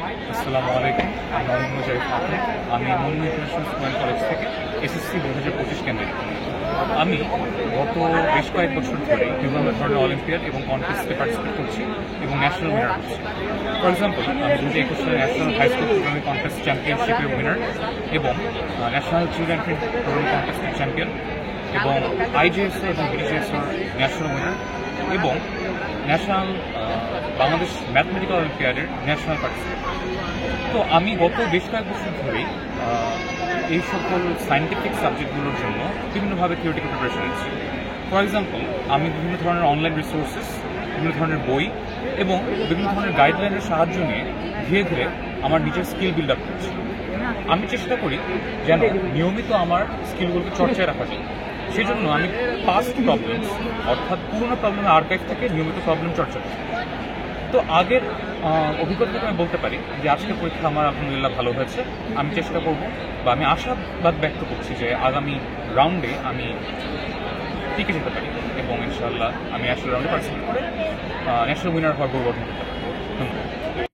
আসসালামু আলাইকুম। আমি মোহাম্মদ জারিফ আহমেদ। আমি Munnu international school and college থেকে এসএসসি 2025 কেন্দ্রে। আমি গত বেশ কয়েক বছর ধরে বিভিন্ন ধরনের অলিম্পিয়াড এবং কন্টেস্টে পার্টিসিপেট করছি এবং ন্যাশনাল উইনার হচ্ছি। ফর এক্সাম্পল, আমি 2021 সালে national high school programming contest চ্যাম্পিয়নশিপের উইনার এবং ন্যাশনাল চিলড্রেন প্রোগ্রামিং কন্টেস্টের চ্যাম্পিয়ন এবং আইজিএসও এবং বিডিজিএসও ন্যাশনাল উইনার এবং ন্যাশনাল বাংলাদেশ ম্যাথমেটিক্যাল অলিম্পিয়াডের ন্যাশনাল পার্টিসিপেট। তো আমি গত বেশ কয়েক বছর ধরেই এই সকল সায়েন্টিফিক সাবজেক্টগুলোর জন্য বিভিন্নভাবে থিওরিটিক্যাল প্রিপারেশন নিচ্ছি। ফর এক্সাম্পল, আমি বিভিন্ন ধরনের অনলাইন রিসোর্সেস, বিভিন্ন ধরনের বই এবং বিভিন্ন ধরনের গাইডলাইনের সাহায্য নিয়ে ধীরে ধীরে আমার নিজের স্কিল বিল্ড আপ করছি। আমি চেষ্টা করি যেন নিয়মিত আমার স্কিলগুলোকে চর্চায় রাখা যায়। সেই জন্য আমি পাস্ট প্রবলেমস অর্থাৎ পুরোনো প্রবলেমের আর্কাইভ থেকে নিয়মিত প্রবলেম চর্চা করি। তো আগের অভিজ্ঞতা থেকে আমি বলতে পারি যে আজকের পরীক্ষা আমার আলহামদুলিল্লাহ ভালো হয়েছে। আমি চেষ্টা করব বা আমি আশাবাদ ব্যক্ত করছি যে আগামী রাউন্ডে আমি টিকে যেতে পারি এবং ইনশাআল্লাহ আমি ন্যাশনাল রাউন্ডে পার্টিসিপেট করে ন্যাশনাল উইনার হওয়ার গৌরব অর্জন করতে পারি। ধন্যবাদ।